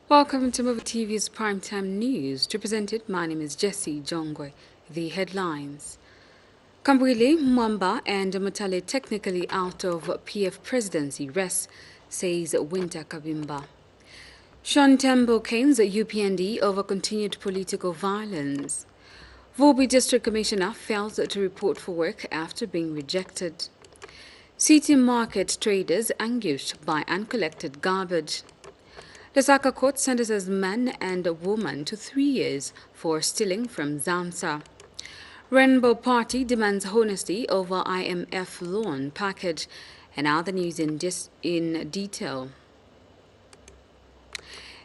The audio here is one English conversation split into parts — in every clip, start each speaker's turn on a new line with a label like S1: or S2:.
S1: Welcome to Muvi TV's Primetime News. Represented, my name is Jessie Jongwe. The headlines. Kambwili, Mwamba and Mutale technically out of PF presidency race, says Winter Kabimba. Sean Tembo canes UPND over continued political violence. Vobi District Commissioner fails to report for work after being rejected. City market traders anguished by uncollected garbage. Lusaka court sentences man and a woman to 3 years for stealing from Zambia. Rainbow Party demands honesty over IMF loan package. And other news in detail.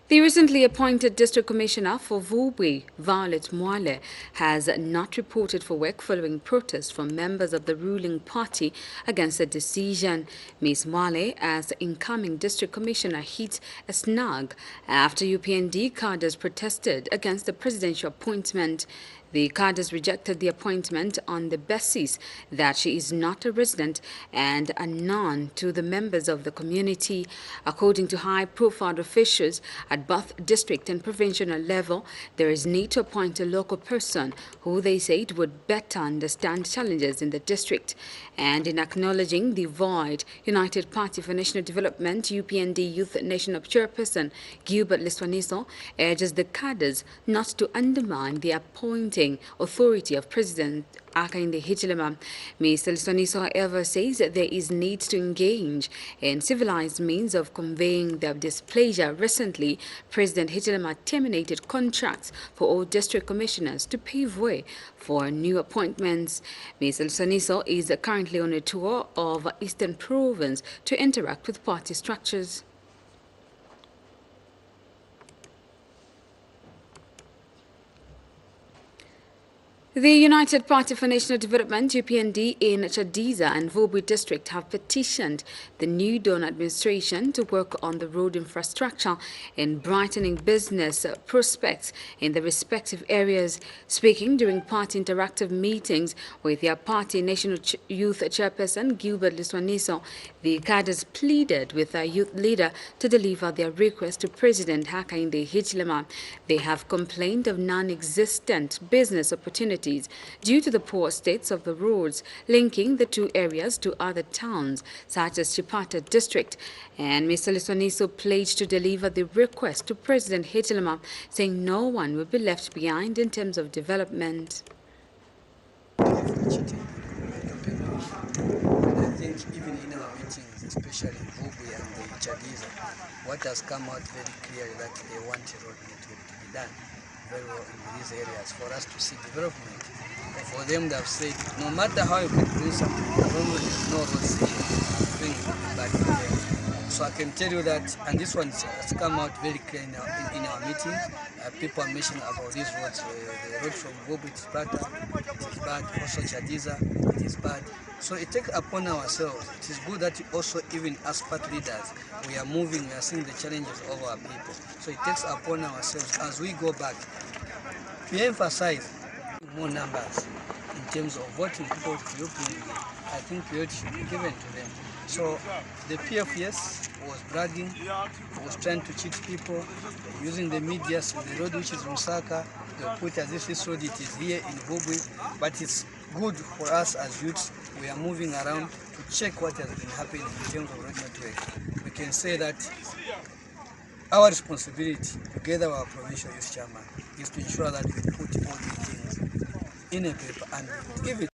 S1: The recently appointed District Commissioner for Vubi, Violet Mwale, has not reported for work following protests from members of the ruling party against the decision. Ms. Mwale, as incoming District Commissioner, hit a snag after UPND cadres protested against the presidential appointment. The cadres rejected the appointment on the basis that she is not a resident and unknown to the members of the community. According to high-profile officials at both district and provincial level, there is need to appoint a local person who they said would better understand challenges in the district. And in acknowledging the void, United Party for National Development UPND Youth National Chairperson Gilbert Liswaniso urges the cadres not to undermine the appointing authority of President Hakainde Hichilema. Mr. Liswaniso, however, says that there is need to engage in civilized means of conveying their displeasure. Recently, President Hichilema terminated contracts for all district commissioners to pave way for new appointments. Mr. Liswaniso is currently on a tour of Eastern Province to interact with party structures. The United Party for National Development UPND in Chadiza and Vubi district have petitioned the new Dawn administration to work on the road infrastructure and brightening business prospects in the respective areas. Speaking during party interactive meetings with their party National Youth Chairperson Gilbert Liswaniso, the cadres pleaded with their youth leader to deliver their request to President Hakainde Hichilema. They have complained of non-existent business opportunities due to the poor states of the roads linking the two areas to other towns, such as Chipata district. And Mr. Liswaniso pledged to deliver the request to President Hichilema, saying no one will be left behind in terms of development.
S2: I think even in our meetings, especially in Muvi and the Chadiza, what has come out very clearly that they want a road network to be done very well in these areas for us to see development. For them, they have said, no matter how you can bring something, as long as there's no roads bring it back again. So I can tell you that, and this one has come out very clear in our meetings. People are mentioning about these roads. The road from Muvi to Plata, it is bad. Also Chadiza, it is bad. So it takes upon ourselves. It is good that also, even as party leaders, we are moving, we are seeing the challenges of our people. So it takes upon ourselves as we go back. We emphasize more numbers in terms of voting people to European. I think priority should be given to them. So the PFS was bragging, was trying to cheat people, using the media, so the road which is Lusaka, they put as if this road it is here in Vubi, but it's good for us as youths. We are moving around to check what has been happening in terms of road network. We can say that our responsibility, together with our provincial youth chairman, is to ensure that we put all these things in a paper and give it.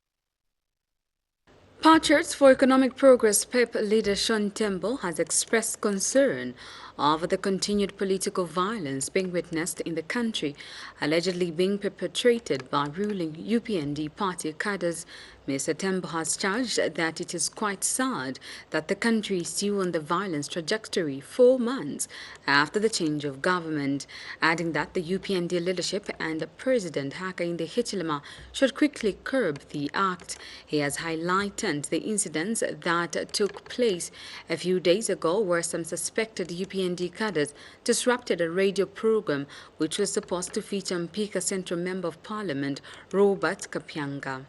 S1: Patriots for Economic Progress PEP leader Sean Tembo has expressed concern over the continued political violence being witnessed in the country, allegedly being perpetrated by ruling UPND party cadres. Mr. Tembo has charged that it is quite sad that the country is still on the violence trajectory 4 months after the change of government, adding that the UPND leadership and President Hakainde Hichilema should quickly curb the act. He has highlighted the incidents that took place a few days ago where some suspected UPND cadres disrupted a radio program which was supposed to feature Mpika Central Member of Parliament Robert Kapyanga.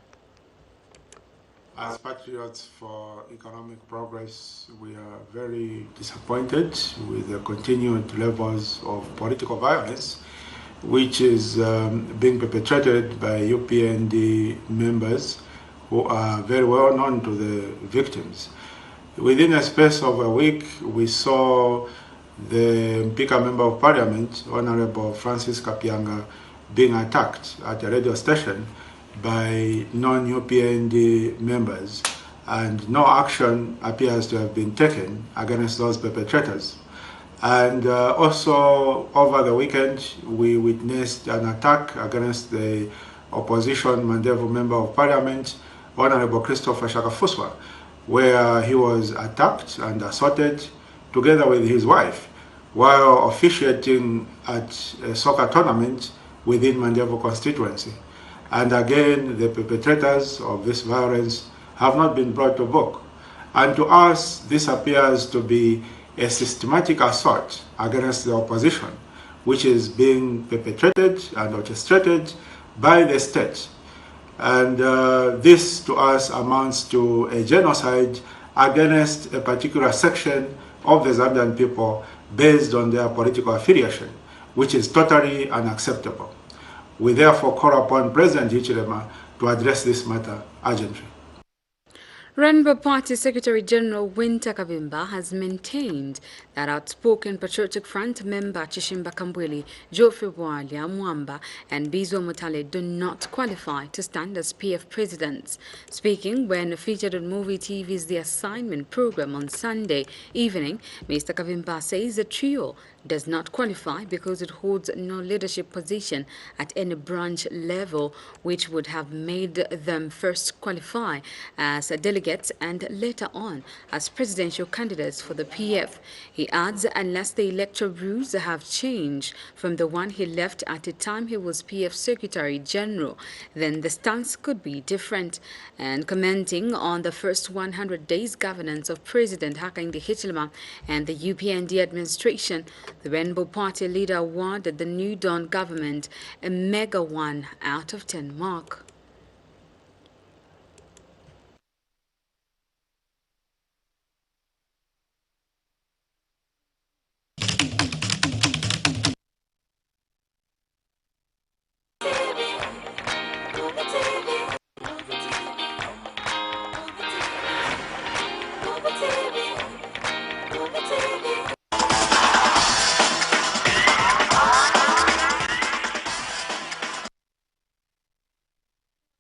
S3: As patriots for economic progress, we are very disappointed with the continued levels of political violence, which is being perpetrated by UPND members who are very well known to the victims. Within a space of a week, we saw the Mpika Member of Parliament, Honorable Francis Kapianga, being attacked at a radio station by non-UPND members, and no action appears to have been taken against those perpetrators. And also over the weekend, we witnessed an attack against the opposition Mandevu Member of Parliament, Honorable Christopher Shakafuswa, where he was attacked and assaulted together with his wife while officiating at a soccer tournament within Mandevu constituency. And again, the perpetrators of this violence have not been brought to book. And to us, this appears to be a systematic assault against the opposition, which is being perpetrated and orchestrated by the state. And this to us amounts to a genocide against a particular section of the Zambian people based on their political affiliation, which is totally unacceptable. We therefore call upon President Hichilema to address this matter urgently.
S1: Rainbow Party Secretary General Winter Kavimba has maintained that outspoken Patriotic Front member Chishimba Kambwili, Geoffrey Bwalia Mwamba, and Bizo Mutale do not qualify to stand as PF presidents. Speaking when featured on Muvi TV's The Assignment program on Sunday evening, Mr. Kavimba says the trio does not qualify because it holds no leadership position at any branch level, which would have made them first qualify as delegates and later on as presidential candidates for the PF. He adds unless the electoral rules have changed from the one he left at the time he was PF Secretary General, then the stance could be different. And commenting on the first 100 days governance of President Hakainde Hichilema and the UPND administration, the Rainbow Party leader awarded the New Dawn government a mega 1 out of 10 mark.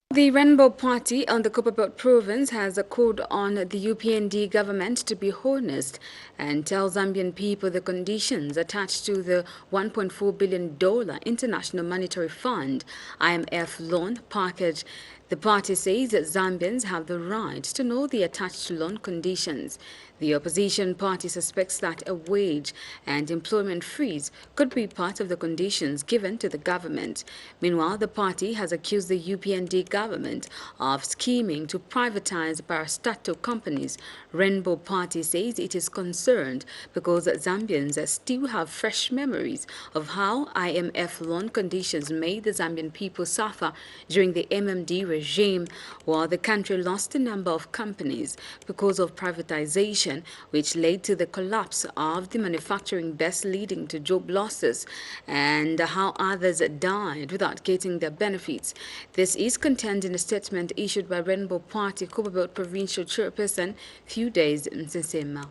S1: The Rainbow Party on the Copperbelt province has called on the UPND government to be honest and tell Zambian people the conditions attached to the $1.4 billion International Monetary Fund IMF loan package. The party says that Zambians have the right to know the attached loan conditions. The opposition party suspects that a wage and employment freeze could be part of the conditions given to the government. Meanwhile, the party has accused the UPND government of scheming to privatize parastatal companies. Rainbow Party says it is concerned because Zambians still have fresh memories of how IMF loan conditions made the Zambian people suffer during the MMD regime, while the country lost a number of companies because of privatization, which led to the collapse of the manufacturing base, leading to job losses, and how others died without getting their benefits. This is contained in a statement issued by Rainbow Party Copperbelt Provincial Chairperson few days in Nsema.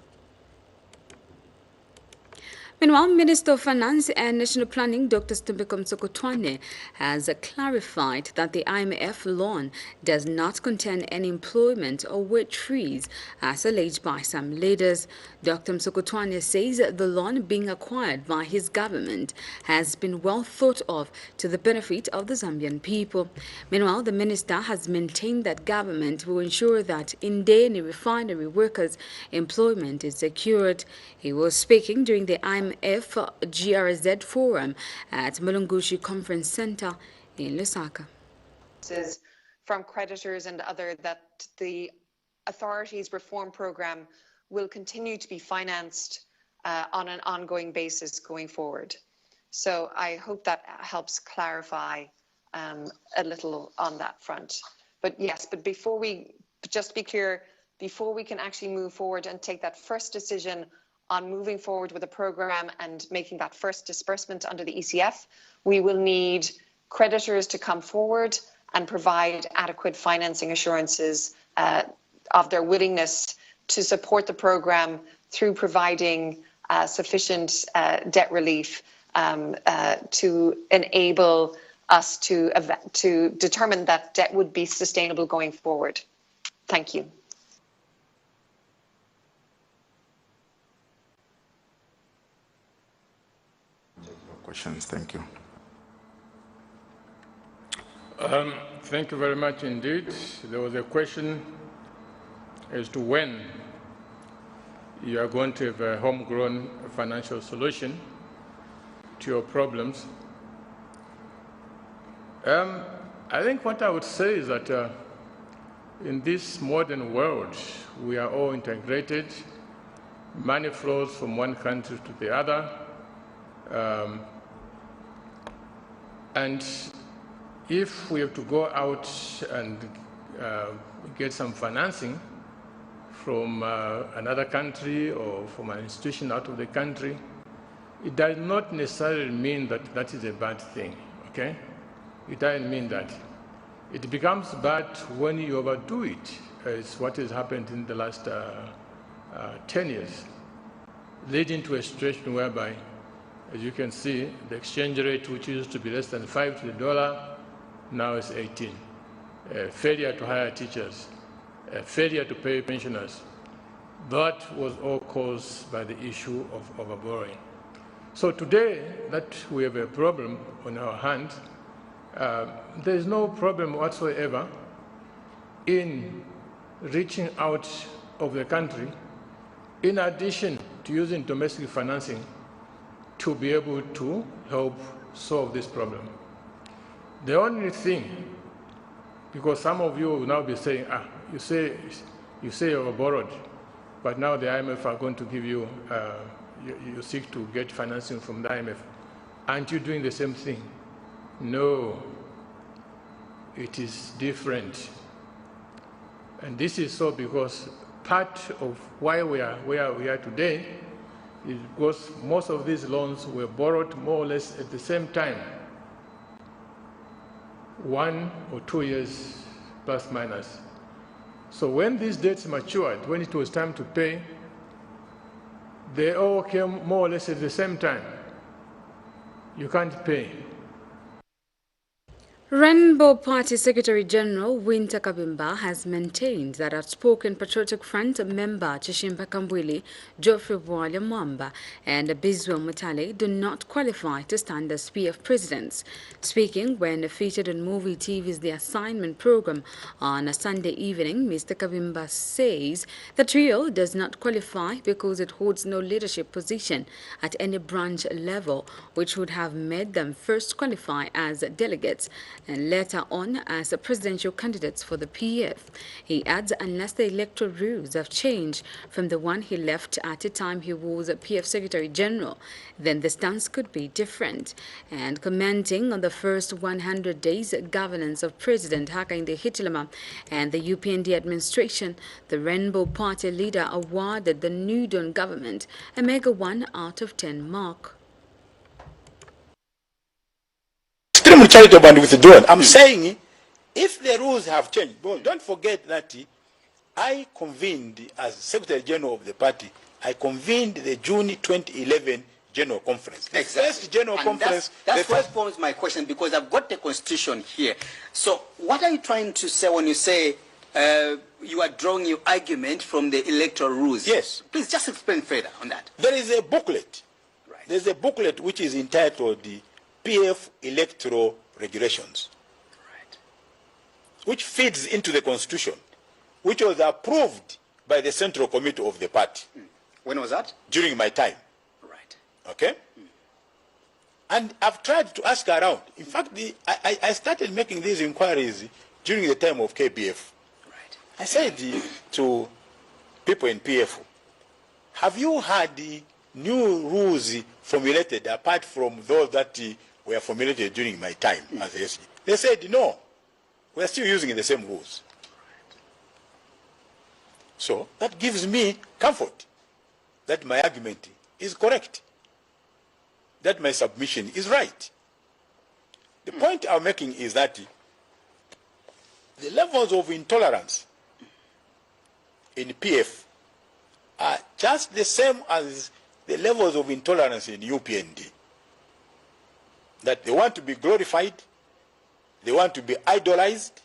S1: Meanwhile, Minister of Finance and National Planning Dr. Stumbeko Msokotwane has clarified that the IMF loan does not contain any employment or wage freeze, as alleged by some leaders. Dr. Msokotwane says the loan being acquired by his government has been well thought of to the benefit of the Zambian people. Meanwhile, the minister has maintained that government will ensure that Indeni refinery workers' employment is secured. He was speaking during the IMF GRZ Forum at Mulungushi Conference Center in Lusaka.
S4: From creditors and other that the authorities' reform program will continue to be financed on an ongoing basis going forward. So I hope that helps clarify a little on that front. But yes, but before we But just to be clear, before we can actually move forward and take that first decision on moving forward with a program and making that first disbursement under the ECF, we will need creditors to come forward and provide adequate financing assurances of their willingness to support the program through providing sufficient debt relief to enable us to determine that debt would be sustainable going forward. Thank you.
S5: Questions, thank you.
S6: Thank you very much indeed. There was a question as to when you are going to have a homegrown financial solution to your problems. I think what I would say is that in this modern world, we are all integrated. Money flows from one country to the other. And if we have to go out and get some financing from another country or from an institution out of the country, it does not necessarily mean that that is a bad thing, okay? It doesn't mean that. It becomes bad when you overdo it, as what has happened in the last 10 years, leading to a situation whereby, as you can see, the exchange rate, which used to be less than 5 to the dollar, now is 18. Failure to hire teachers, failure to pay pensioners. That was all caused by the issue of overborrowing. So today that we have a problem on our hands, there is no problem whatsoever in reaching out of the country, in addition to using domestic financing to be able to help solve this problem. The only thing, because some of you will now be saying, you say you were borrowed, but now the IMF are going to give you, you seek to get financing from the IMF. Aren't you doing the same thing? No, it is different. And this is so because part of why we are where we are today is because most of these loans were borrowed more or less at the same time, 1 or 2 years plus minus. So when these debts matured, when it was time to pay, they all came more or less at the same time. You can't pay.
S1: Rainbow Party Secretary General Winter Kabimba has maintained that outspoken Patriotic Front member Chishimba Kambwili, Geoffrey Bwalya Mwamba, and Bizwa Mutale do not qualify to stand as PF presidents. Speaking when featured on Muvi TV's The Assignment program on a Sunday evening, Mr. Kabimba says the trio does not qualify because it holds no leadership position at any branch level, which would have made them first qualify as delegates and later on as presidential candidates for the PF. He adds unless the electoral rules have changed from the one he left at the time he was a PF Secretary General, then the stance could be different. And commenting on the first 100 days governance of President Hakainde Hichilema and the UPND administration, the Rainbow Party leader awarded the New Dawn government a mega 1 out of 10 mark.
S3: Extremely charitable and withdrawn. I'm saying if the rules have changed, well, don't forget that I convened as Secretary General of the party, I convened the June 2011 General Conference. The first General Conference.
S7: That's what forms my question, because I've got the Constitution here. So what are you trying to say when you say you are drawing your argument from the electoral rules?
S3: Yes.
S7: Please just explain further on that.
S3: There is a booklet. Right. There's a booklet which is entitled the PF Electoral Regulations, right, which feeds into the Constitution, which was approved by the Central Committee of the party.
S7: When was that?
S3: During my time.
S7: Right.
S3: Okay? And I've tried to ask around. In fact, I started making these inquiries during the time of KBF.
S7: Right.
S3: I said to people in PF, have you had new rules formulated apart from those that were formulated during my time as a SG? They said, no, we're still using the same rules.
S8: So that gives me comfort that my argument is correct, that my submission is right. The point I'm making is that the levels of intolerance in PF are just the same as the levels of intolerance in UPND. That they want to be glorified, they want to be idolized,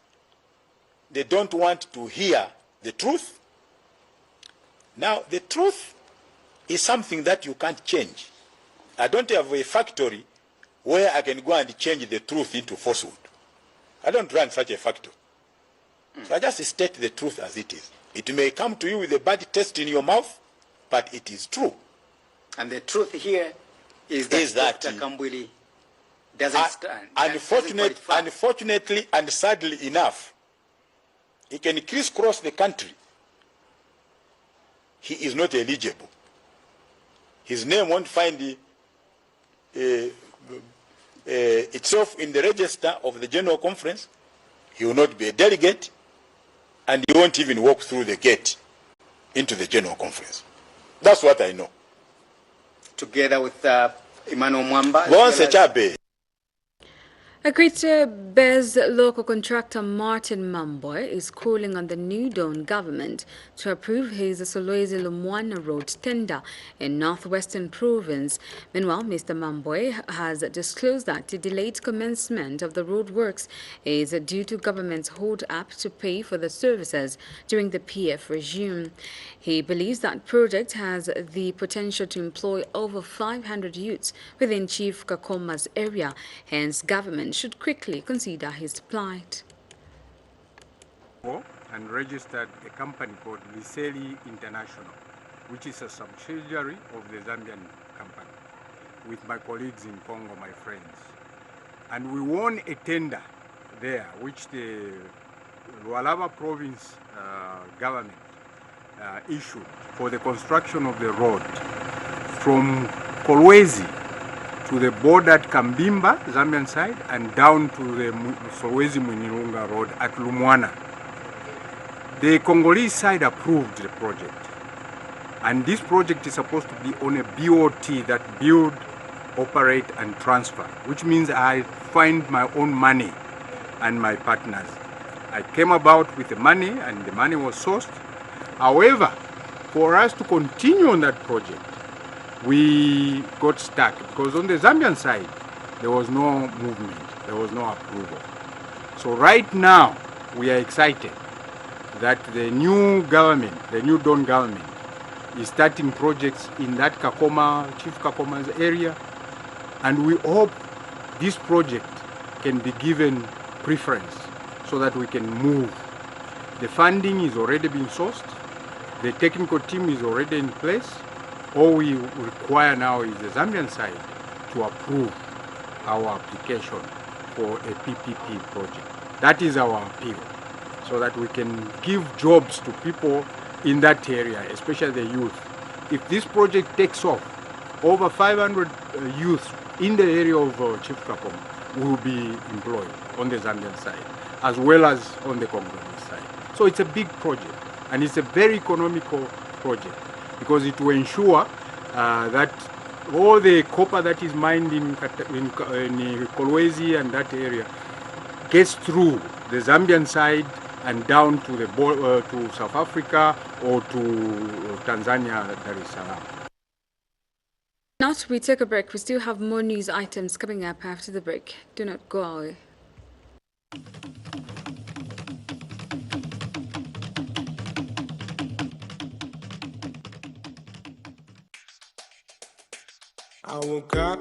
S8: they don't want to hear the truth. Now, the truth is something that you can't change. I don't have a factory where I can go and change the truth into falsehood. I don't run such a factory. So I just state the truth as it is. It may come to you with a bad taste in your mouth, but it is true.
S7: And the truth here is that Dr. Kambwili doesn't stand.
S8: Unfortunately and sadly enough, he can crisscross the country. He is not eligible. His name won't find itself in the register of the General Conference. He will not be a delegate, and he won't even walk through the gate into the General Conference. That's what I know.
S7: Together with Emmanuel Mwamba.
S1: A Greater Bez local contractor Martin Mamboy is calling on the New Dawn government to approve his Solwezi-Lumwana road tender in northwestern province. Meanwhile, Mr. Mamboy has disclosed that the delayed commencement of the road works is due to government's hold-up to pay for the services during the PF regime. He believes that project has the potential to employ over 500 youths within Chief Kakoma's area. Hence, government should quickly consider his plight.
S9: And registered a company called Liseli International, which is a subsidiary of the Zambian company, with my colleagues in Congo, my friends. And we won a tender there, which the Lualaba province government issued for the construction of the road from Kolwezi to the border at Kambimba, Zambian side, and down to the Solwezi-Munyirunga road at Lumwana. The Congolese side approved the project. And this project is supposed to be on a BOT, that build, operate, and transfer, which means I find my own money and my partners. I came about with the money, and the money was sourced. However, for us to continue on that project, we got stuck because on the Zambian side, there was no movement, there was no approval. So right now, we are excited that the new government, the New Dawn government, is starting projects in that Chief Kakoma's area, and we hope this project can be given preference so that we can move. The funding is already being sourced, the technical team is already in place. All we require now is the Zambian side to approve our application for a PPP project. That is our appeal, so that we can give jobs to people in that area, especially the youth. If this project takes off, over 500 youth in the area of Chief Kakoma will be employed on the Zambian side, as well as on the Congolese side. So it's a big project, and it's a very economical project, because it will ensure that all the copper that is mined in Kolwezi and that area gets through the Zambian side and down to the to South Africa or to Tanzania, Dar es Salaam.
S1: Now we take a break. We still have more news items coming up after the break. Do not go away.
S10: I woke up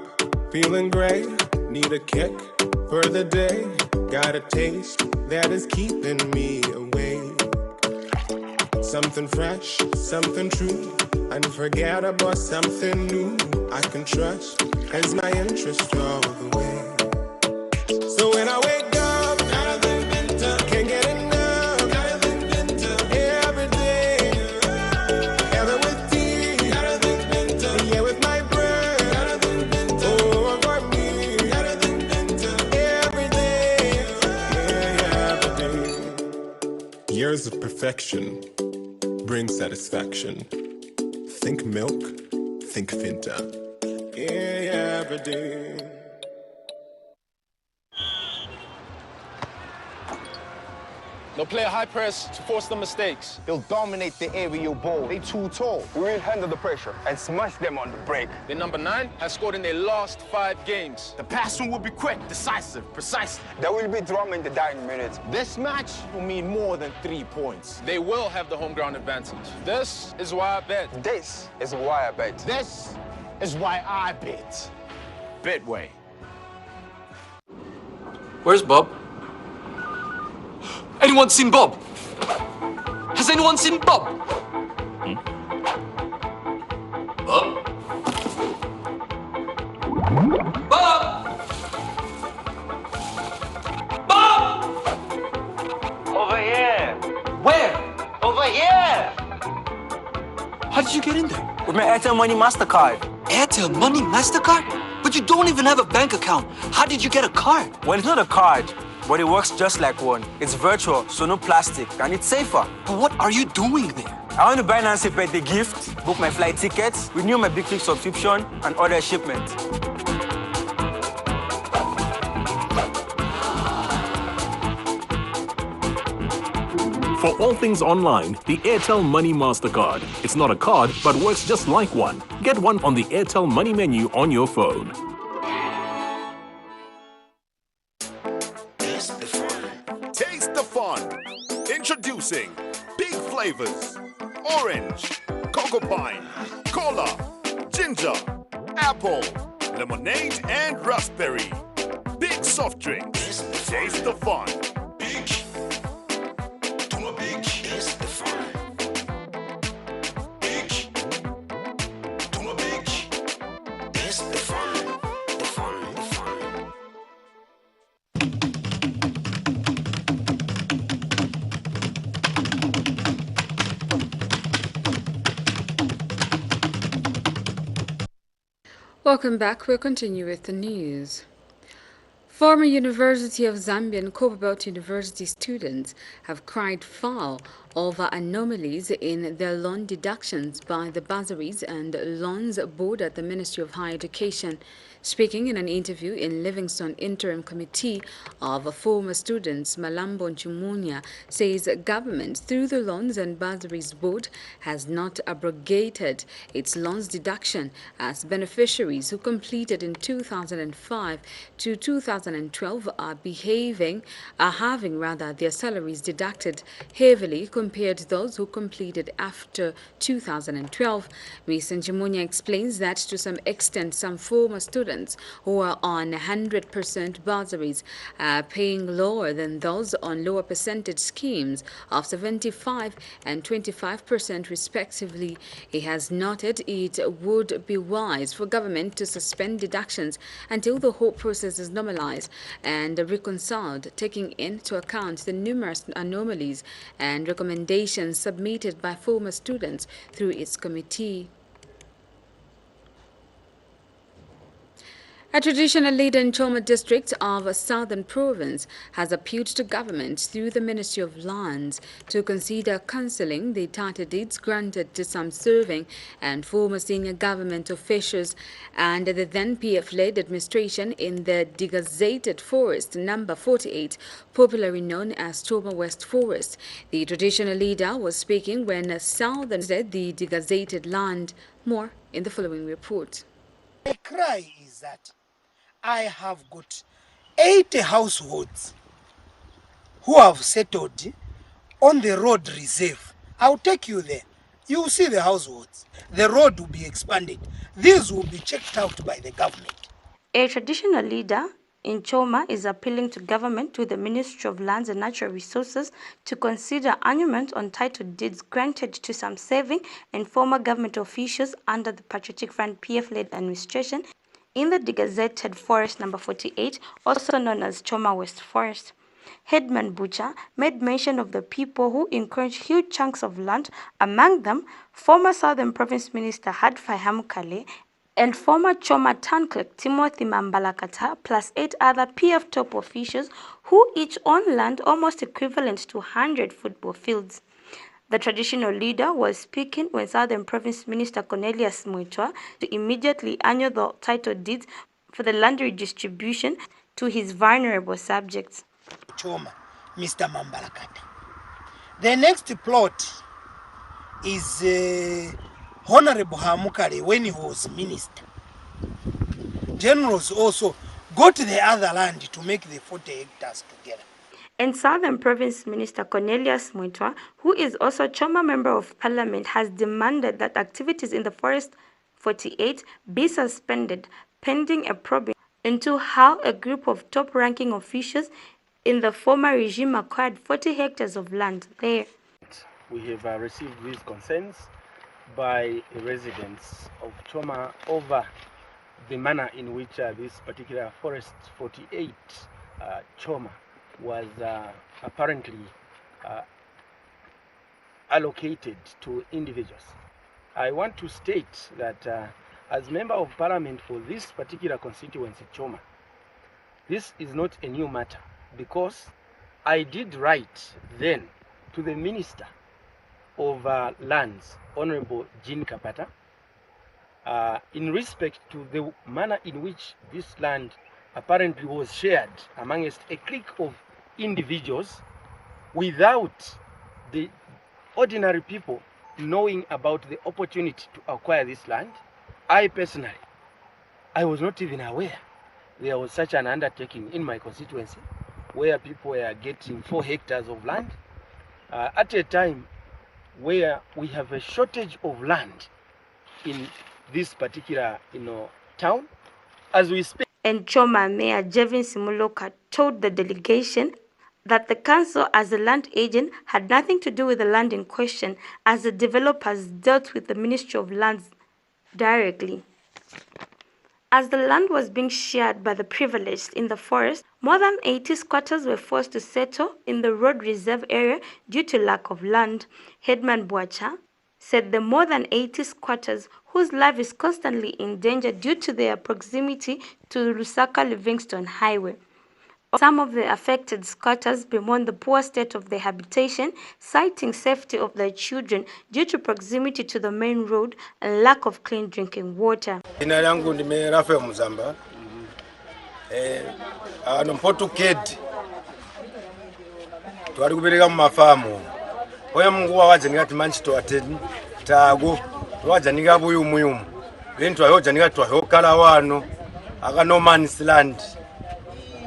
S10: feeling great, need a kick for the day. Got a taste that is keeping me awake. Something fresh, something true, unforgettable, something new. I can trust as my interest all the way. So when I wake up, can't get enough. Every day, ever with tea, yeah, with my bread. Oh, for me, every day, yeah, every day. Years of perfection, brings satisfaction. Think milk, think Finta. Yeah, every
S11: They'll play a high press to force the mistakes.
S12: They'll dominate the aerial ball. They too tall. We will handle the pressure and smash them on the break.
S11: The number 9 has scored in their last 5 games.
S12: The passing will be quick, decisive, precise. There will be drama in the dying minutes. This match will mean more than 3 points.
S11: They will have the home ground advantage. This is why I bet.
S12: This is why I bet.
S11: This is why I bet.
S12: Betway.
S13: Where's Bob? Anyone seen Bob? Has anyone seen Bob? Bob? Bob? Bob?
S14: Over here.
S13: Where?
S14: Over here.
S13: How did you get in there?
S14: With my Airtel Money MasterCard.
S13: Airtel Money MasterCard? But you don't even have a bank account. How did you get a card?
S14: Well, it's not a card, but it works just like one. It's virtual, so no plastic, and it's safer.
S13: But what are you doing there?
S14: I want to buy Nancy a birthday gift, book my flight tickets, renew my Big Click subscription, and order a shipment.
S15: For all things online, the Airtel Money MasterCard. It's not a card, but works just like one. Get one on the Airtel Money menu on your phone.
S16: Taste the fun. Introducing big flavors. Orange, cocoa pine, cola, ginger, apple, lemonade and raspberry. Big soft drinks. Taste the fun. Big. Big. Taste the fun. Big. Big. Taste the fun. The fun. The fun.
S1: Welcome back. We'll continue with the news. Former University of Zambia and Copperbelt University students have cried foul over anomalies in their loan deductions by the Bursaries and Loans Board at the Ministry of Higher Education. Speaking in an interview in Livingston Interim Committee of Former Students, Malambo Nchumunya says government, through the Loans and Bursaries Board, has not abrogated its loans deduction as beneficiaries who completed in 2005 to 2012 are having their salaries deducted heavily compared to those who completed after 2012. Ms. Nchumunya explains that to some extent some former students who are on 100% bursaries are paying lower than those on lower percentage schemes of 75 and 25% respectively. He has noted it would be wise for government to suspend deductions until the whole process is normalized and reconciled, taking into account the numerous anomalies and recommendations submitted by former students through its committee. A traditional leader in Choma district of Southern Province has appealed to government through the Ministry of Lands to consider cancelling the title deeds granted to some serving and former senior government officials and the then PF-led administration in the degazetted forest number 48, popularly known as Choma West Forest. The traditional leader was speaking when Southern said the degazetted land. More in the following report.
S17: My cry is that I have got 80 households who have settled on the road reserve. I'll take you there. You will see the households. The road will be expanded. These will be checked out by the government.
S18: A traditional leader in Choma is appealing to government to the Ministry of Lands and Natural Resources to consider annulment on title deeds granted to some serving and former government officials under the Patriotic Front PF-led administration in the degazetted forest number 48, also known as Choma West Forest. Headman Butcher made mention of the people who encroached huge chunks of land, among them former Southern Province Minister Hadfai Hamukale and former Choma Town Clerk Timothy Mambalakata, plus 8 other PF top officials who each own land almost equivalent to 100 football fields. The traditional leader was speaking when Southern Province Minister Cornelius Muitwa to immediately annul the title deeds for the land redistribution to his vulnerable subjects.
S17: Choma, Mr. Mambalakata. The next plot is Honorable Hamukare when he was minister. Generals also got the other land to make the 40 hectares together.
S18: And Southern Province Minister Cornelius Muitwa, who is also Choma Member of Parliament, has demanded that activities in the Forest 48 be suspended pending a probe into how a group of top-ranking officials in the former regime acquired 40 hectares of land there.
S19: We have received these concerns by residents of Choma over the manner in which this particular Forest 48 Choma was apparently allocated to individuals. I want to state that as Member of Parliament for this particular constituency, Choma, this is not a new matter, because I did write then to the Minister of Lands, Honorable Jean Kapata, in respect to the manner in which this land apparently was shared amongst a clique of individuals without the ordinary people knowing about the opportunity to acquire this land. I personally, I was not even aware there was such an undertaking in my constituency where people were getting 4 hectares of land at a time where we have a shortage of land in this particular town as we speak.
S18: And Choma Mayor Jevin Simuloka told the delegation that the council as a land agent had nothing to do with the land in question, as the developers dealt with the Ministry of Lands directly. As the land was being shared by the privileged in the forest, more than 80 squatters were forced to settle in the road reserve area due to lack of land. Headman Boacha said the more than 80 squatters whose life is constantly in danger due to their proximity to Lusaka-Livingston Highway. Some of the affected squatters bemoan the poor state of their habitation, citing safety of their children due to proximity to the main road and lack of clean drinking water.
S20: Jina langu ni Rafael Muzamba. Mpotu kid. Twali kubereka mu mafamu. Oya Mungu waje ngati manchi to ateni tago. Waje ninga buyu muyumu. Bintu ayoja ninga twahokala wano. Aka no man's land.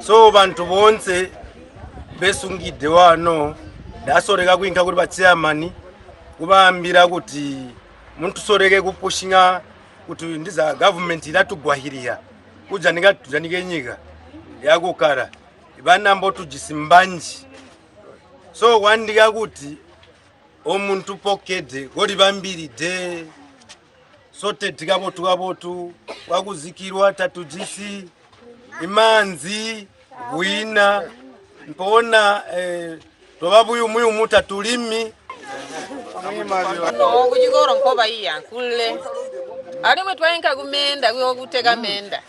S20: So bantu bonse besungide wano dasoreka kwinka kuti bachairman kubambira kuti muntu soreke kupushinga kuti ndiza government ilatugwahiriya kujanika tujanike nyika yakukara bana mbotu jisimbanji. So wandika kuti omuntu pokede goli bambiri de sote tikabotu wakuzikirwa tatujisi imanzi wina mpona tobabuyu muyu mutatulimi
S21: no kujigoro nkoba iya kule ali mwetwainka kumenda kwo kuteka menda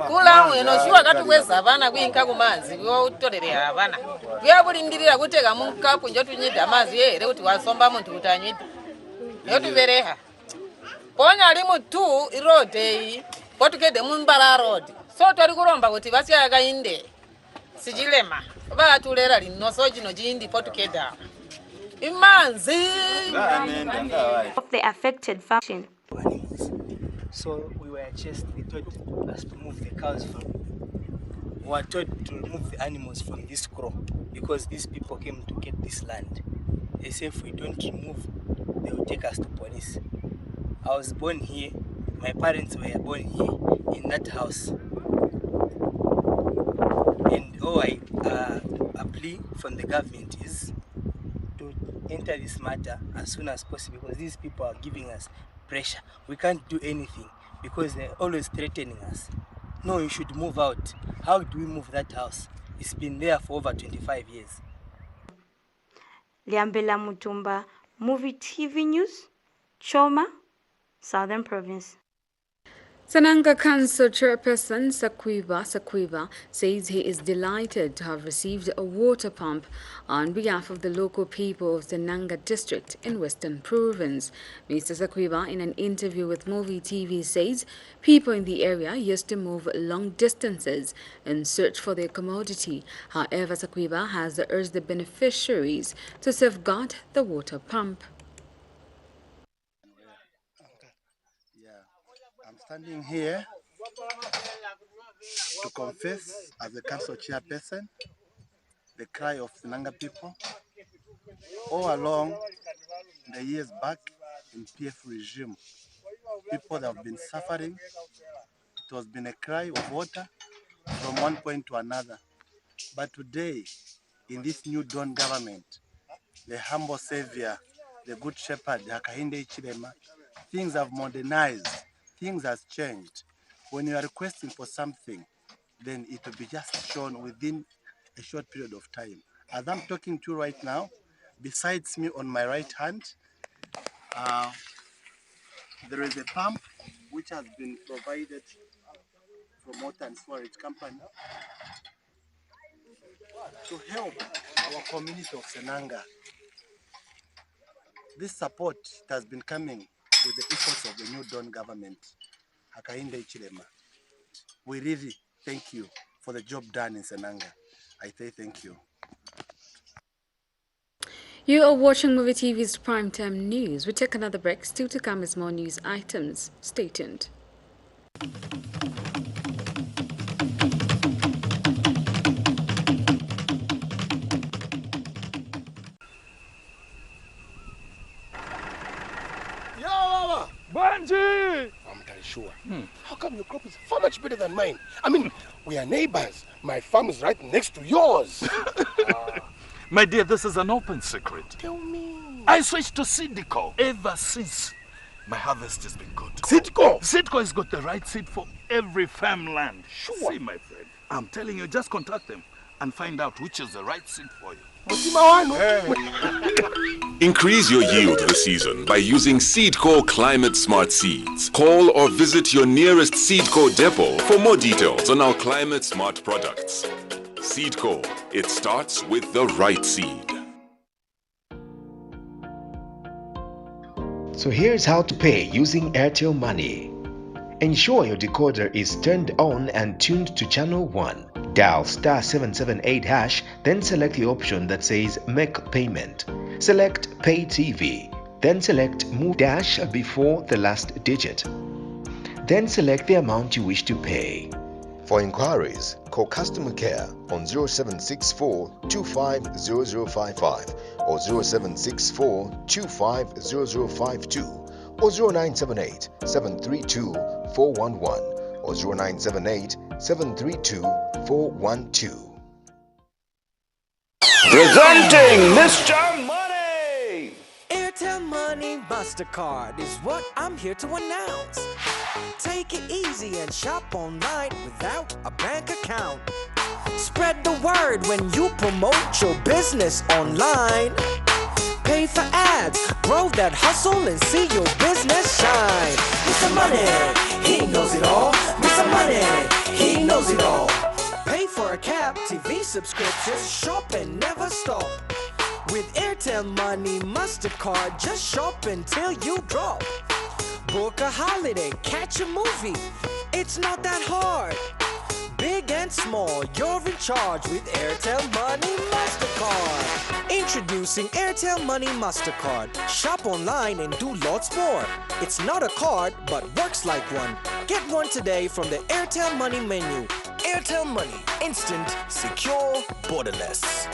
S21: kula mweno shiwa katukweza abana kwinka kumanzi kwo utolere abana kyabulindirira kuteka munkapu njo tunyida amazi ere kuti wasomba muntu utanyida yo tubereha ponya ali mutu irode potukede munbara road. So twali kulomba kuti basya akainde sijilema batulera lino so jino jindi potukeda imanzi
S18: of the affected function.
S22: So we were chased. They told us to move the cows from. We were told to remove the animals from this crow because these people came to get this land. They say if we don't remove, they will take us to police. I was born here. My parents were born here in that house. And a plea from the government is to enter this matter as soon as possible because these people are giving us pressure. We can't do anything because they're always threatening us. No, you should move out. How do we move that house? It's been there for over 25 years.
S18: Liambela Mutumba, Muvi TV News, Choma, Southern Province.
S1: Sananga Council Chairperson Sakwiba says he is delighted to have received a water pump on behalf of the local people of Sananga district in Western Province. Mr. Sakwiba, in an interview with Muvi TV, says people in the area used to move long distances in search for their commodity. However, Sakwiba has urged the beneficiaries to safeguard the water pump.
S2: I'm standing here to confess as the council chairperson the cry of Sinanga people all along the years back in PF regime. People that have been suffering. It has been a cry of water from one point to another. But today, in this new dawn government, the humble savior, the good shepherd, Hakainde Ichilema, things have modernized, things have changed. When you are requesting for something, then it will be just shown within a short period of time. As I'm talking to you right now, besides me on my right hand, there is a pump which has been provided from Water and Storage Company to help our community of Senanga. This support has been coming with the efforts of the new Dawn government, Hakainde Ichilema. We really thank you for the job done in Senanga. I say thank you.
S1: You are watching Muvi TV's Primetime News. We take another break. Still to come is more news items. Stay tuned.
S4: Banji! I'm very sure. How come your crop is far much better than mine? I mean, we are neighbors. My farm is right next to yours.
S23: My dear, this is an open secret.
S4: Tell me.
S23: I switched to Sidco ever since. My harvest has been good.
S4: Sidco?
S23: Sidco has got the right seed for every farmland.
S4: Sure.
S23: See, my friend, I'm telling you, just contact them and find out which is the right seed for you.
S24: Increase your yield this season by using Seedco Climate Smart Seeds. Call or visit your nearest Seedco depot for more details on our Climate Smart products. Seedco, it starts with the right seed.
S25: So here's how to pay using Airtel Money. Ensure your decoder is turned on and tuned to channel 1. Dial *778#, then select the option that says Make Payment. Select Pay TV, then select Move dash before the last digit. Then select the amount you wish to pay.
S26: For inquiries, call customer care on 0764 250055 or 0764 250052 or 0978 732 411 or 0978 732 412.
S27: Presenting Mr. Money!
S28: Airtel Money MasterCard is what I'm here to announce. Take it easy and shop online without a bank account. Spread the word when you promote your business online. Pay for ads, grow that hustle and see your business shine. Mr. Money, he knows it all. Mr. Money, he knows it all. Pay for a cab, TV subscriptions, shop and never stop. With Airtel Money MasterCard, just shop until you drop. Book a holiday, catch a movie, it's not that hard. Big and small, you're in charge with Airtel Money MasterCard. Introducing Airtel Money MasterCard. Shop online and do lots more. It's not a card, but works like one. Get one today from the Airtel Money menu. Airtel Money, instant, secure, borderless.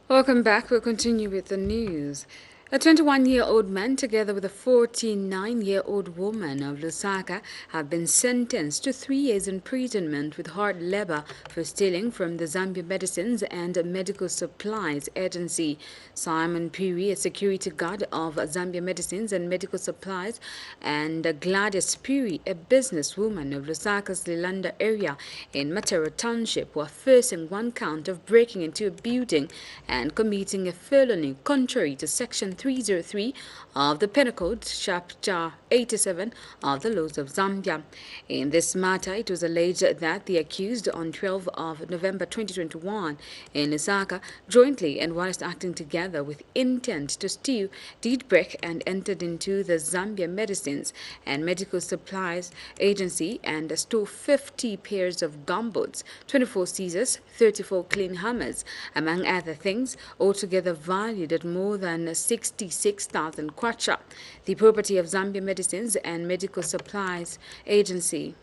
S1: Welcome back. We'll continue with the news. A 21-year-old man, together with a 49-year-old woman of Lusaka, have been sentenced to 3 years imprisonment with hard labor for stealing from the Zambia Medicines and Medical Supplies Agency. Simon Piri, a security guard of Zambia Medicines and Medical Supplies, and Gladys Piri, a businesswoman of Lusaka's Lilanda area in Matera Township, were facing one count of breaking into a building and committing a felony contrary to Section 303 of the Penal Code, Chapter 87 of the laws of Zambia. In this matter, it was alleged that the accused on 12 of November 2021 in Lusaka jointly and whilst acting together with intent to steal did break and entered into the Zambia Medicines and Medical Supplies Agency and stole 50 pairs of gumboots, 24 scissors, 34 clean hammers, among other things, altogether valued at more than 66,000 kwacha, the property of Zambia Medicines and Medical Supplies Agency.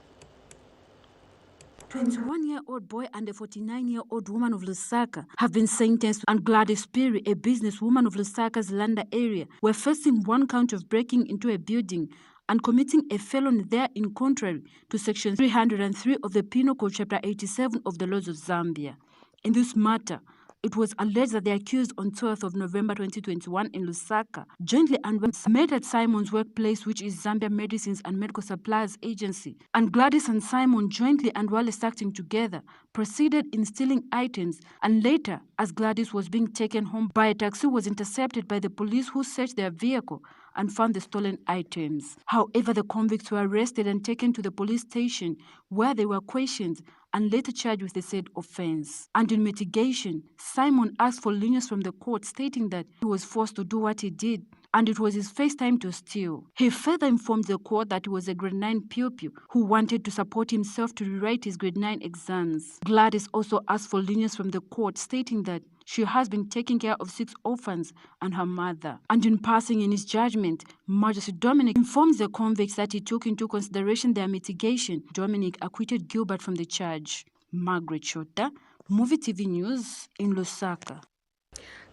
S3: 21-year-old boy and a 49-year-old woman of Lusaka have been sentenced, and Gladys Piri, a businesswoman of Lusaka's Landa area, were facing one count of breaking into a building and committing a felony there in contrary to Section 303 of the Penal Code, Chapter 87 of the laws of Zambia. In this matter, it was alleged that the accused on 12th of November 2021 in Lusaka jointly and met at Simon's workplace, which is Zambia Medicines and Medical Supplies Agency, and Gladys and Simon jointly and while acting together proceeded in stealing items, and later, as Gladys was being taken home by a taxi, was intercepted by the police, who searched their vehicle and found the stolen items. However, the convicts were arrested and taken to the police station, where they were questioned and later charged with the said offense. And in mitigation, Simon asked for lenience from the court, stating that he was forced to do what he did and it was his first time to steal. He further informed the court that he was a grade 9 pupil who wanted to support himself to rewrite his grade 9 exams. Gladys also asked for lenience from the court, stating that she has been taking care of 6 orphans and her mother. And in passing in his judgment, Magistrate Dominic informs the convicts that he took into consideration their mitigation. Dominic acquitted Gilbert from the charge. Margaret Shota, Muvi TV News in Lusaka.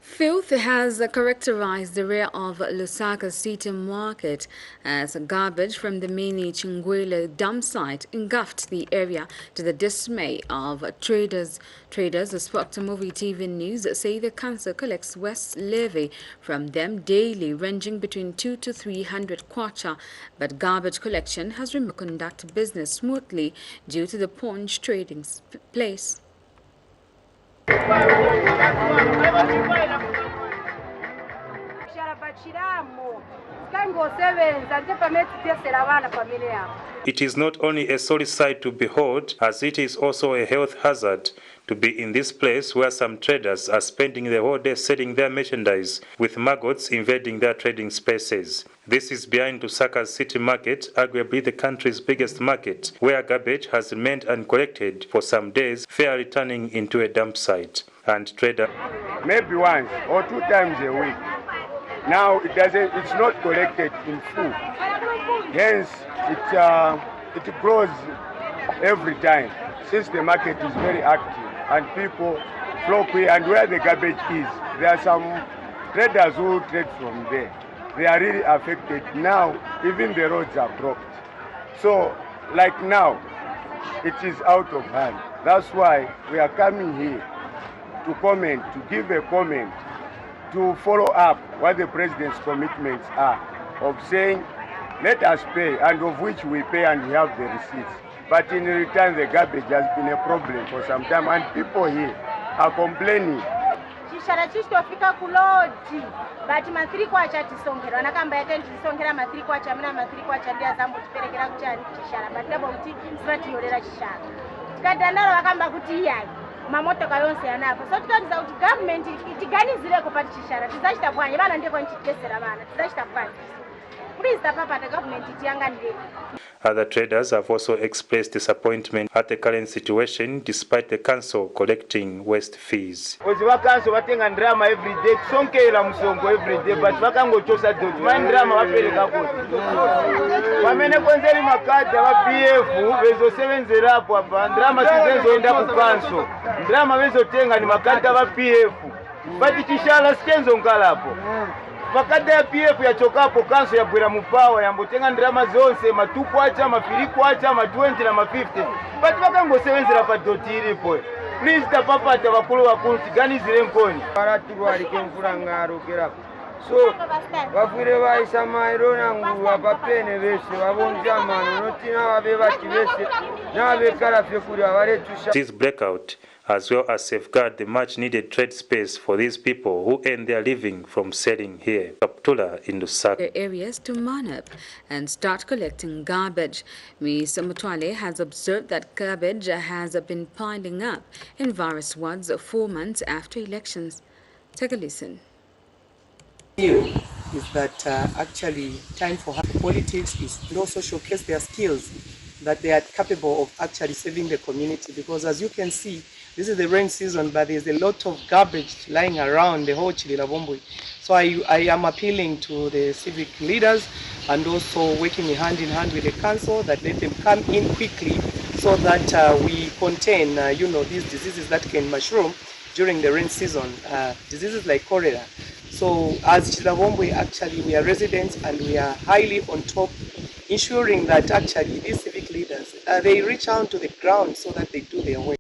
S1: Filth has characterized the area of Lusaka City Market as garbage from the mini Chingwele dump site engulfed the area, to the dismay of traders. Traders who spoke to Muvi TV News say the council collects waste levy from them daily, ranging between 200 to 300 kwacha, but garbage collection has remained to conduct business smoothly due to the pawned trading place.
S5: It is not only a sorry sight to behold, as it is also a health hazard to be in this place where some traders are spending the whole day selling their merchandise, with maggots invading their trading spaces. This is behind Lusaka's City Market, arguably the country's biggest market, where garbage has remained uncollected for some days, fairly turning into a dump site. And trader
S20: maybe once or 2 times a week. Now it's not collected in full. Hence it grows every time, since the market is very active and people flock here. And where the garbage is, there are some traders who trade from there. They are really affected now. Even the roads are blocked. So like now, it is out of hand. That's why we are coming here to comment, to give a comment, to follow up what the president's commitments are of saying, let us pay, and of which we pay and we have the receipts. But in return, the garbage has been a problem for some time, and people here are complaining.
S6: Chishara chistofika kulodi but mathiri kwacha tisongera nakamba yake tisongera mathiri kwacha mna mathiri kwacha ndia zambo tiperekera kuchani chishara but ndabo kuti sivati yorera chishara tikadandara vakamba kuti yayi mamotoka yonse yanapo so tikatiza kuti government itiganizire kupati chishara tizachita bwanye vana ndeko nchitesera vana tizachita bwanye. Please, the government is young and
S5: Other traders have also expressed disappointment at the current situation, despite the council collecting waste fees.
S7: The council watenga drama every day, sonkela musongo every day, but vakango chosa dot. Man drama wapeleka kuti. Wamene kwanzeli makata wa PF wezo 70 hapo hapa. Drama sizenzoenda ku council. Drama wezo tenga ni makata wa PF. But chishala sikenzo ngalapo. pakati ya PF yachokapo kanso yabwera mupawa yambotenga ndirama zonse matuku acha mafiriku acha ma 20 na ma 50 bati vakangosevenzera pa doti iripo. Please tapapata vakulu vakulu tiganizire nkoni
S8: paraturwarike mvura ngarokerapo so vafwire vaisa mairo nangu vapapene vese vavonja mano notina vave vachi vese navekarafe kuti avaretusha.
S5: This breakout as well as safeguard the much needed trade space for these people who earn their living from selling here. Kaptula in Lusaka.
S1: Areas to man up and start collecting garbage. Ms. Mutwale has observed that garbage has been piling up in various wards 4 months after elections. Take a listen.
S9: Is that actually time for politics is to also showcase their skills, that they are capable of actually saving the community, because as you can see, this is the rain season, but there's a lot of garbage lying around the whole Chililabombwe. So I am appealing to the civic leaders and also working hand in hand with the council that let them come in quickly so that we contain, these diseases that can mushroom during the rain season, diseases like cholera. So as Chililabombwe, actually we are residents and we are highly on top, ensuring that actually these civic leaders, they reach out to the ground so that they do their work.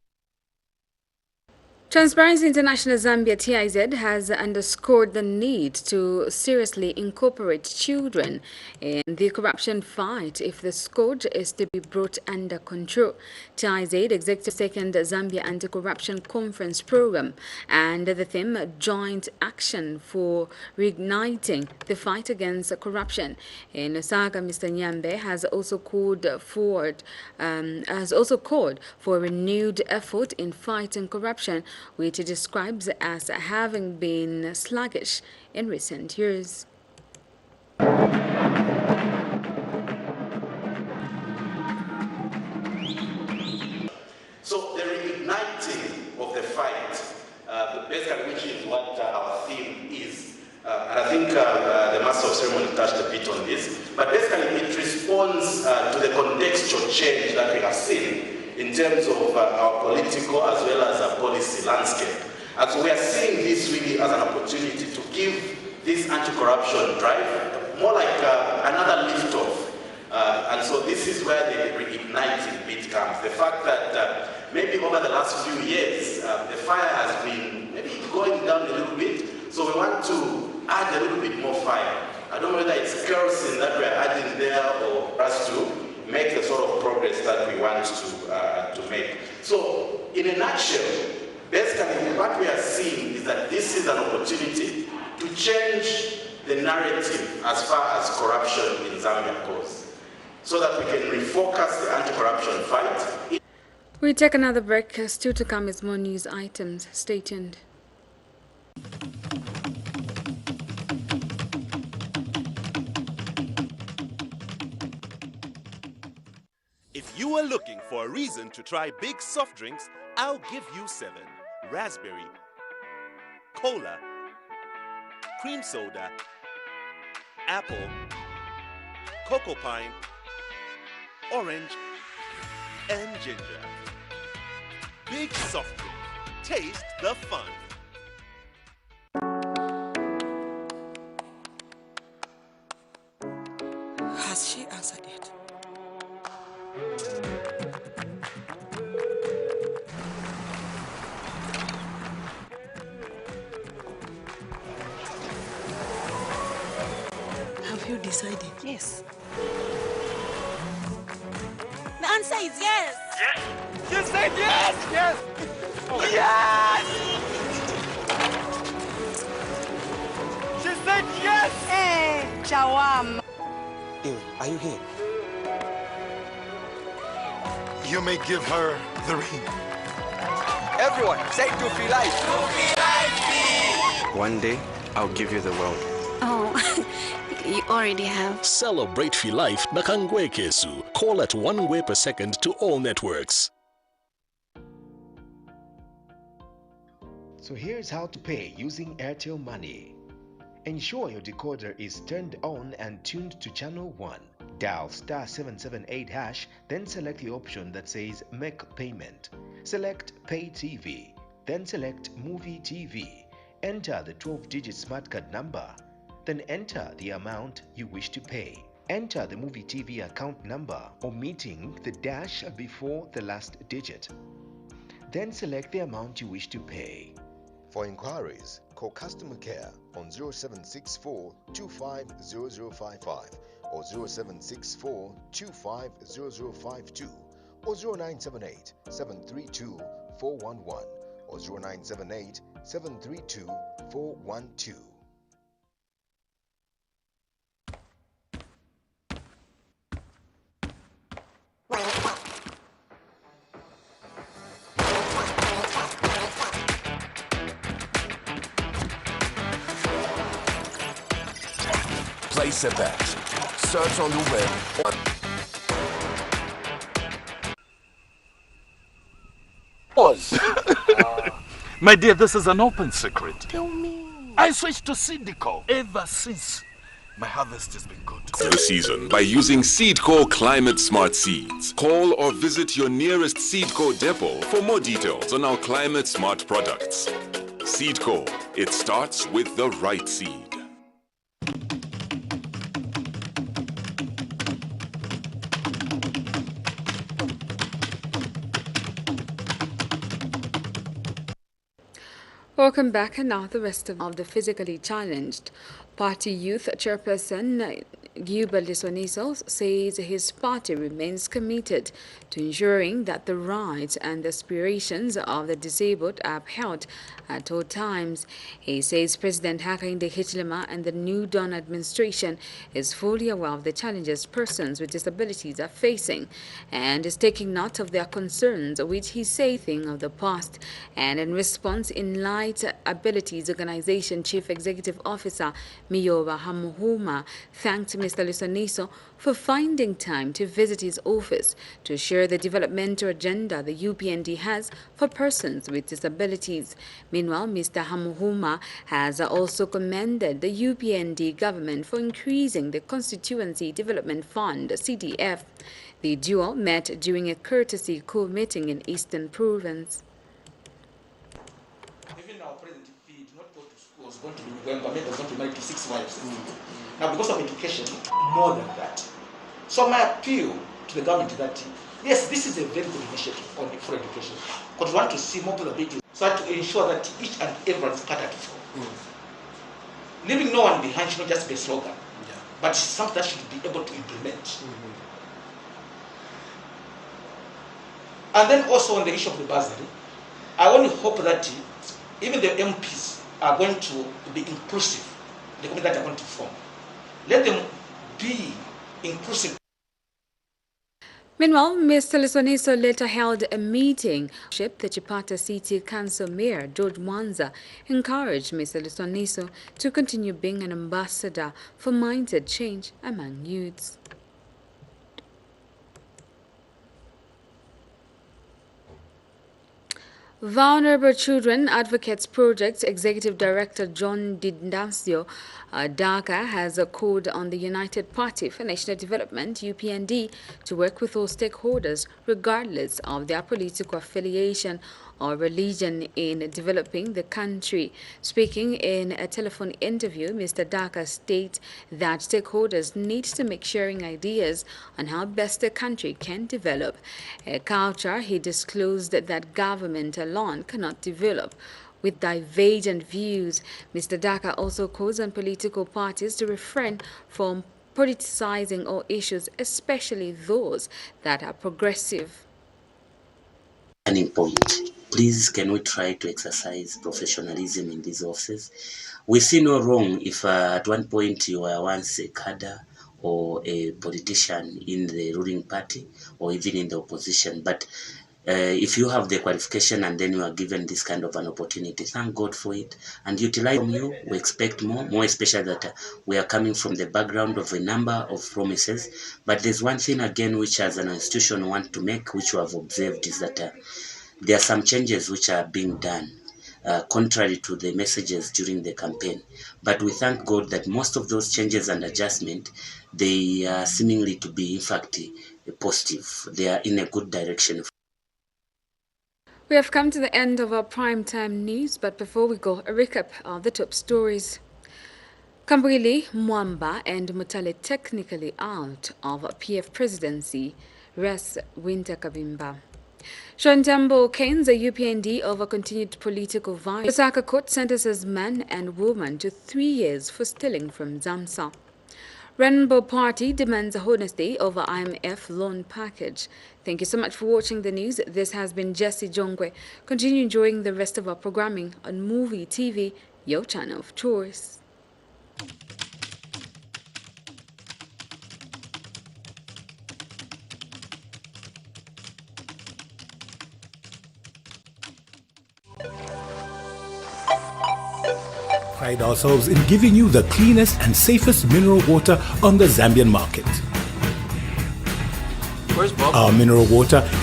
S1: Transparency International Zambia TIZ has underscored the need to seriously incorporate children in the corruption fight if the scourge is to be brought under control. TIZ Executive Second Zambia Anti-Corruption Conference Program and the theme Joint Action for Reigniting the Fight Against Corruption. In Lusaka, Mr. Nyambe has also called for a renewed effort in fighting corruption, which he describes as having been sluggish in recent years.
S10: So the reigniting of the fight, basically which is what our theme is, and I think the Master of Ceremony touched a bit on this, but basically it responds to the contextual change that we have seen in terms of our political as well as our policy landscape. And so we are seeing this really as an opportunity to give this anti-corruption drive more like another lift-off. And so this is where the reigniting bit comes. The fact that maybe over the last few years, the fire has been maybe going down a little bit. So we want to add a little bit more fire. I don't know whether it's kerosene that we're adding there or for us to make the sort of progress that we want to make. So, in a nutshell, basically what we are seeing is that this is an opportunity to change the narrative as far as corruption in Zambia goes, so that we can refocus the anti-corruption fight.
S1: We take another break. Still to come is more news items. Stay tuned.
S11: If you are looking for a reason to try big soft drinks, I'll give you 7. Raspberry, cola, cream soda, apple, cocoa pine, orange, and ginger. Big soft drink. Taste the fun.
S12: Has she answered it? Have you decided? Yes. The answer is yes.
S13: Yes. You said yes. Yes. Oh. Yes. She said yes.
S12: Hey, Chawam.
S13: Ew, are you here? You may give her the ring.
S14: Everyone, say Tufi Life.
S13: Tufi Life.
S14: One day, I'll give you the world.
S15: Oh, you already have.
S29: Celebrate Fi Life na Kangwe Kesu. Call at 1 way per second to all networks.
S25: So here's how to pay using Airtel Money. Ensure your decoder is turned on and tuned to channel 1. Dial *778#, then select the option that says Make Payment. Select Pay TV, then select Movie TV. Enter the 12-digit smart card number. then enter the amount you wish to pay. Enter the Muvi TV account number, omitting the dash before the last digit. Then select the amount you wish to pay.
S26: For inquiries, call customer care on 0764 250055 or 0764 250052 or 0978 732 411 or 0978 732 412.
S27: Place a bet. Search on the web.
S2: Pause. My dear, this is an open secret. Tell me. I switched to Seedco ever since. My harvest has been good.
S24: The season by using Seedco Climate Smart Seeds. Call or visit your nearest Seedco depot for more details on our Climate Smart products. Seedco, it starts with the right seed.
S1: Welcome back, and now the rest of the physically challenged. Party Youth Chairperson Guba Lisoniso says his party remains committed to ensuring that the rights and aspirations of the disabled are upheld at all times. He says President Hakainde Hichilema and the New Dawn administration is fully aware of the challenges persons with disabilities are facing and is taking note of their concerns, which he says thing of the past. And in response, Enlight Abilities Organization Chief Executive Officer Miyoba Hamuhuma thanked Mr. Lisoniso for finding time to visit his office to share the developmental agenda the UPND has for persons with disabilities. Meanwhile, Mr. Hamuhuma has also commended the UPND government for increasing the Constituency Development Fund, CDF. The duo met during a courtesy call meeting in Eastern Province.
S4: Even our president, if he did not go to school, was going to be November, maybe was going to marry to 6 wives. Now, because of education, more than that. So my appeal to the government is that, yes, this is a very good initiative for education, because we want to see more people being so to ensure that each and everyone is catered for. Leaving no one behind should not just be a slogan, but something that should be able to implement. And then also on the issue of the bursary, I only hope that even the MPs are going to be inclusive, the committee that are going to form. Let them be inclusive.
S1: Meanwhile, Mr. Lisoniso later held a meeting. The Chipata City Council Mayor George Mwanza encouraged Mr. Lisoniso to continue being an ambassador for mindset change among youths. Vulnerable Children Advocates Project Executive Director John Dindacio Daka has called on the United Party for National Development, UPND, to work with all stakeholders, regardless of their political affiliation or religion, in developing the country. Speaking in a telephone interview, Mr. Daka states that stakeholders need to make sharing ideas on how best the country can develop. A culture he disclosed that government alone cannot develop. With divergent views, Mr. Daka also calls on political parties to refrain from politicizing all issues, especially those that are progressive.
S16: Turning point. Please, can we try to exercise professionalism in these offices? We see no wrong if at one point you were once a cadre or a politician in the ruling party or even in the opposition, but if you have the qualification and then you are given this kind of an opportunity, thank God for it and utilize from you. We expect more especially that we are coming from the background of a number of promises. But there's one thing again which as an institution we want to make, which we have observed, is that there are some changes which are being done contrary to the messages during the campaign. But we thank God that most of those changes and adjustment, they are seemingly to be in fact positive. They are in a good direction.
S1: We have come to the end of our primetime news, but before we go, a recap of the top stories. Kambwili, Mwamba and Mutale technically out of PF presidency, rests Winter Kabimba. Shantambo canes a UPND over continued political violence. Osaka court sentences man and woman to 3 years for stealing from Zamsa. Rainbow Party demands honesty over IMF loan package. Thank you so much for watching the news. This has been Jessie Jongwe. Continue enjoying the rest of our programming on Muvi TV, your channel of choice.
S3: Pride ourselves in giving you the cleanest and safest mineral water on the Zambian market.
S14: Where's Bob?
S3: Our mineral water is